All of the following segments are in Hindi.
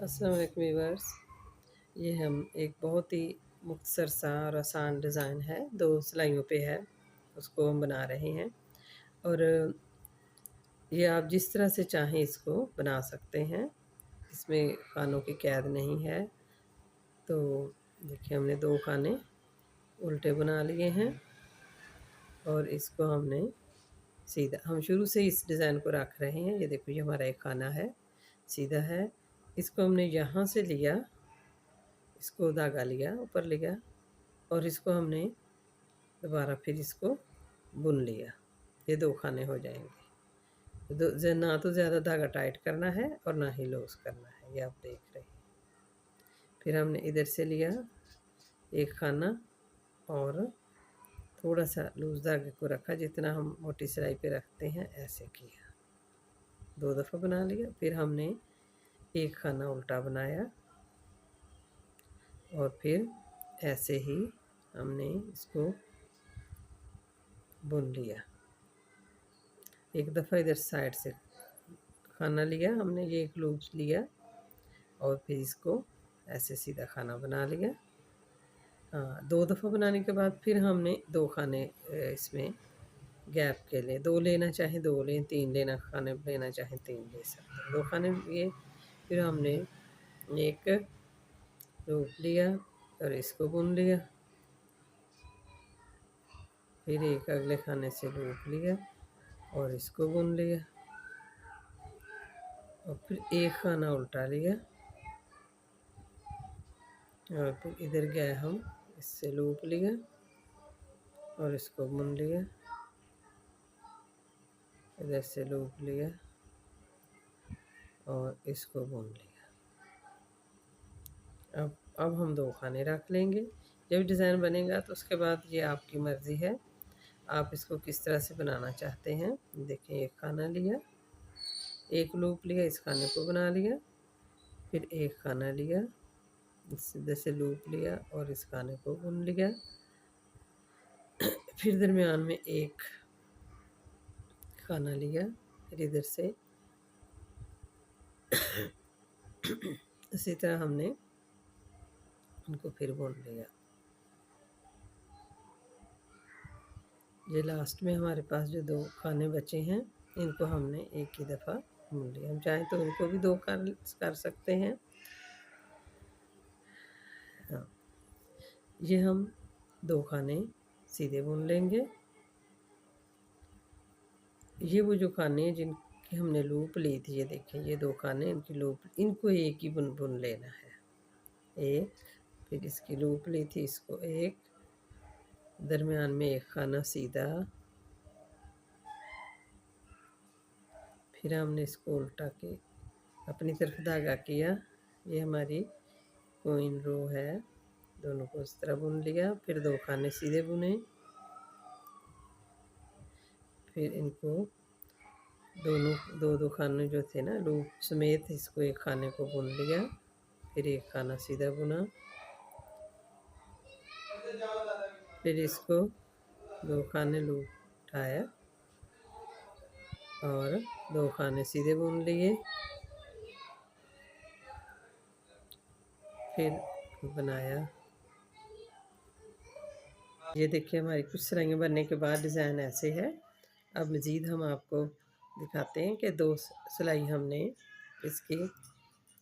अस्सलाम वालेकुम व्यूअर्स। ये हम एक बहुत ही मुख्तसर सा और आसान डिज़ाइन है, 2 सिलाइयों पे है, उसको हम बना रहे हैं। और ये आप जिस तरह से चाहें इसको बना सकते हैं, इसमें खानों की कैद नहीं है। तो देखिए हमने 2 खाने उल्टे बना लिए हैं और इसको हमने सीधा, हम शुरू से इस डिज़ाइन को रख रहे हैं। ये देखो, ये हमारा एक खाना है, सीधा है। इसको हमने यहाँ से लिया, इसको धागा लिया, ऊपर लिया और इसको हमने दोबारा फिर इसको बुन लिया। ये 2 खाने हो जाएंगे। ना तो ज़्यादा धागा टाइट करना है और ना ही लूज़ करना है, ये आप देख रहे हैं। फिर हमने इधर से लिया एक खाना और थोड़ा सा लूज़ धागे को रखा, जितना हम मोटी सिलाई पे रखते हैं, ऐसे किया। 2 दफ़ा बना लिया। फिर हमने एक खाना उल्टा बनाया और फिर ऐसे ही हमने इसको बुन लिया। एक दफ़ा इधर साइड से खाना लिया हमने, ये एक लूप लिया और फिर इसको ऐसे सीधा खाना बना लिया। हाँ, 2 दफ़ा बनाने के बाद फिर हमने 2 खाने इसमें गैप के लिए 2 लेना चाहें 2 लें, 3 लेना खाने लेना चाहें 3 ले सकते हैं। 2 खाने लिए फिर हमने एक लूप लिया और इसको बुन लिया। फिर एक अगले खाने से लूप लिया और इसको बुन लिया और फिर एक खाना उल्टा लिया और फिर इधर गए हम, इससे लूप लिया और इसको बुन लिया, इधर से लूप लिया और इसको बुन लिया। अब हम 2 खाने रख लेंगे। जब डिज़ाइन बनेगा तो उसके बाद ये आपकी मर्ज़ी है, आप इसको किस तरह से बनाना चाहते हैं। देखें, एक खाना लिया, एक लूप लिया, इस खाने को बना लिया, फिर एक खाना लिया, इधर से लूप लिया और इस खाने को बुन लिया। फिर दरमियान में एक खाना लिया, फिर इधर से इसी तरह हमने उनको फिर बुन लिया। ये लास्ट में हमारे पास जो 2 खाने बचे हैं, इनको हमने एक ही दफ़ा बुन लिया। हम चाहें तो इनको भी 2 कर सकते हैं। हाँ, ये हम 2 खाने सीधे बुन लेंगे। ये वो जो खाने हैं जिनकी हमने लूप ली थी, ये देखें, ये 2 खाने, इनकी लूप, इनको एक ही बुन लेना है। एक, फिर इसकी लूप ली थी, इसको एक, दरमियान में एक खाना सीधा, फिर हमने इसको उल्टा के अपनी तरफ धागा किया। ये हमारी क्वीन रो है, दोनों को इस तरह बुन लिया। फिर 2 खाने सीधे बुने, फिर इनको दोनों 2-2 खाने जो थे ना लूप समेत, इसको एक खाने को बुन लिया, फिर एक खाना सीधा बुना, फिर इसको 2 खाने लूप उठाया और 2 खाने सीधे बुन लिए, फिर बनाया। ये देखिए, हमारी कुछ सिलाइयाँ बनने के बाद डिज़ाइन ऐसे है। अब मज़ीद हम आपको दिखाते हैं कि 2 सिलाई हमने इसके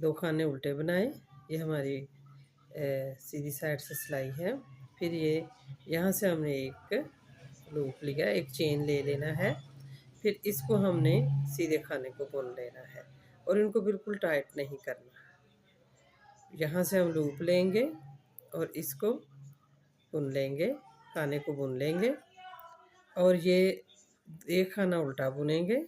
2 खाने उल्टे बनाए। ये हमारी सीधी साइड से सिलाई है। फिर ये यहाँ से हमने एक लूप लिया, एक चेन ले लेना है, फिर इसको हमने सीधे खाने को बुन लेना है और इनको बिल्कुल टाइट नहीं करना। यहाँ से हम लूप लेंगे और इसको बुन लेंगे, खाने को बुन लेंगे और ये एक खाना उल्टा बुनेंगे।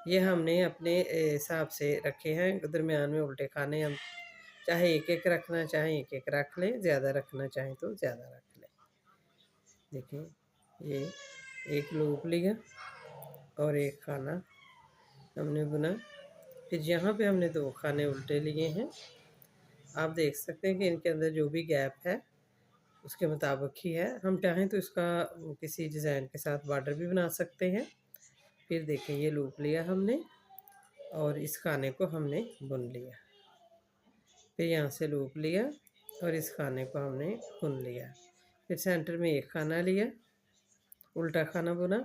ये हमने अपने हिसाब से रखे हैं। दरमियान में उल्टे खाने हम चाहे एक-एक रखना चाहें एक-एक रख लें, ज़्यादा रखना चाहें तो ज़्यादा रख लें। देखिए, ये एक लूप लिया और एक खाना हमने बुना। फिर यहाँ पे हमने 2 खाने उल्टे लिए हैं। आप देख सकते हैं कि इनके अंदर जो भी गैप है उसके मुताबिक ही है। हम चाहें तो इसका किसी डिज़ाइन के साथ बॉर्डर भी बना सकते हैं। फिर देखें, ये लूप लिया हमने और इस खाने को हमने बुन लिया। फिर यहाँ से लूप लिया और इस खाने को हमने बुन लिया। फिर सेंटर में एक खाना लिया, उल्टा खाना बुना।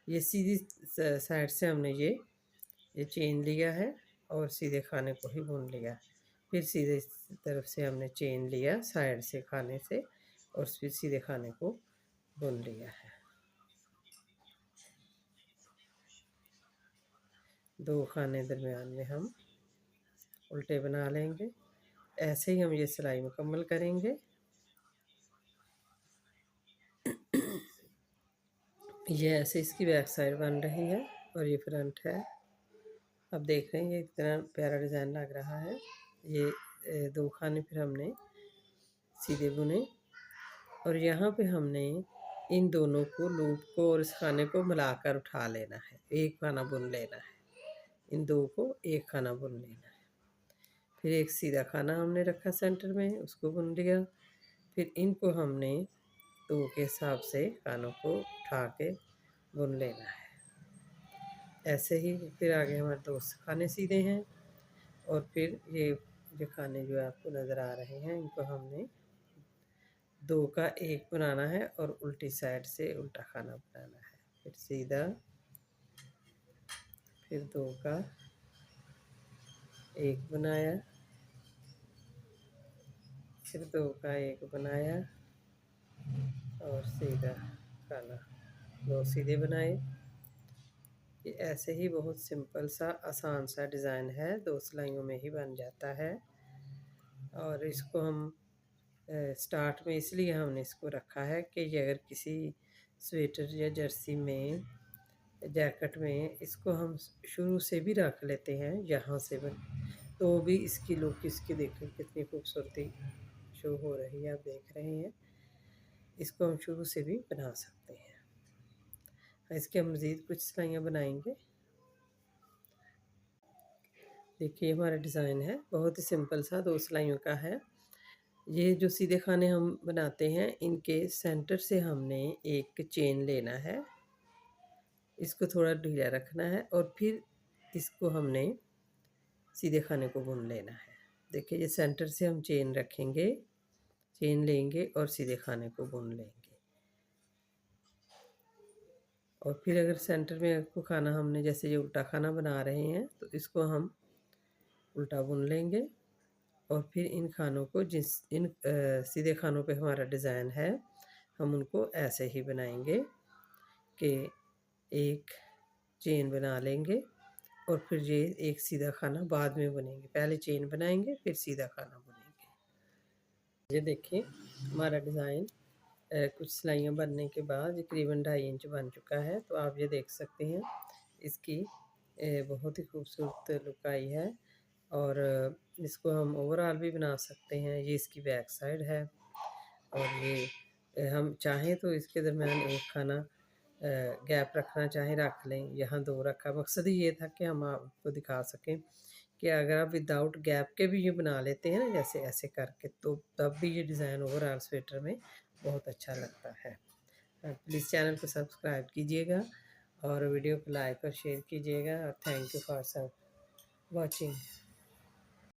ये सीधी साइड से हमने ये चेन लिया है और सीधे खाने को ही बुन लिया। फिर सीधे तरफ से हमने चेन लिया साइड से खाने से और फिर सीधे खाने को बुन लिया है। 2 खाने दरमियान में हम उल्टे बना लेंगे। ऐसे ही हम ये सिलाई मुकम्मल करेंगे। ये ऐसे इसकी बैक साइड बन रही है और ये फ्रंट है। अब देख रहे हैं ये कितना प्यारा डिज़ाइन लग रहा है। ये 2 खाने फिर हमने सीधे बुने और यहाँ पे हमने इन दोनों को लूप को और इस खाने को मिलाकर उठा लेना है। एक खाना बुन लेना है, इन 2 को एक खाना बुन लेना है। फिर एक सीधा खाना हमने रखा सेंटर में, उसको बुन लिया। फिर इनको हमने 2 के हिसाब से खानों को उठा के बुन लेना है। ऐसे ही फिर आगे हमारे 2 खाने सीधे हैं और फिर ये खाने जो आपको नज़र आ रहे हैं इनको हमने 2 का 1 बनाना है और उल्टी साइड से उल्टा खाना बनाना है। फिर सीधा, फिर 2 का 1 बनाया, फिर 2 का 1 बनाया और सीधा खाना 2 सीधे बनाए। ये ऐसे ही बहुत सिंपल सा आसान सा डिज़ाइन है, 2 सिलाइयों में ही बन जाता है। और इसको हम स्टार्ट में इसलिए हमने इसको रखा है कि ये अगर किसी स्वेटर या जर्सी में, जैकेट में इसको हम शुरू से भी रख लेते हैं यहाँ से तो भी इसकी लुक इसकी देखिए कितनी खूबसूरती शो हो रही है, आप देख रहे हैं। इसको हम शुरू से भी बना सकते हैं। इसके हम मज़ीद कुछ सिलाइयाँ बनाएंगे। देखिए हमारा डिज़ाइन है बहुत ही सिंपल सा, 2 सिलाइयों का है। ये जो सीधे खाने हम बनाते हैं इनके सेंटर से हमने एक चेन लेना है, इसको थोड़ा ढीला रखना है और फिर इसको हमने सीधे खाने को बुन लेना है। देखिए ये सेंटर से हम चेन रखेंगे, चेन लेंगे और सीधे खाने को बुन लेंगे। और फिर अगर सेंटर में को खाना हमने जैसे ये उल्टा खाना बना रहे हैं तो इसको हम उल्टा बुन लेंगे और फिर इन खानों को सीधे खानों पे हमारा डिज़ाइन है हम उनको ऐसे ही बनाएंगे कि एक चेन बना लेंगे और फिर ये एक सीधा खाना बाद में बुनेंगे। पहले चेन बनाएंगे फिर सीधा खाना बुनेंगे। ये देखिए हमारा डिज़ाइन कुछ सिलाइयाँ बनने के बाद ये करीबन 2.5 इंच बन चुका है। तो आप ये देख सकते हैं इसकी बहुत ही खूबसूरत लुक आई है और इसको हम ओवरऑल भी बना सकते हैं। ये इसकी बैक साइड है और ये हम चाहें तो इसके दरमियान एक खाना गैप रखना चाहें रख लें, यहाँ 2 रखा। मकसद ही ये था कि हम आपको दिखा सकें कि अगर आप विदाउट गैप के भी ये बना लेते हैं ना जैसे ऐसे करके तो तब भी ये डिज़ाइन ओवरऑल स्वेटर में बहुत अच्छा लगता है। प्लीज़ चैनल को सब्सक्राइब कीजिएगा और वीडियो को लाइक और शेयर कीजिएगा और थैंक यू फॉर वॉचिंग।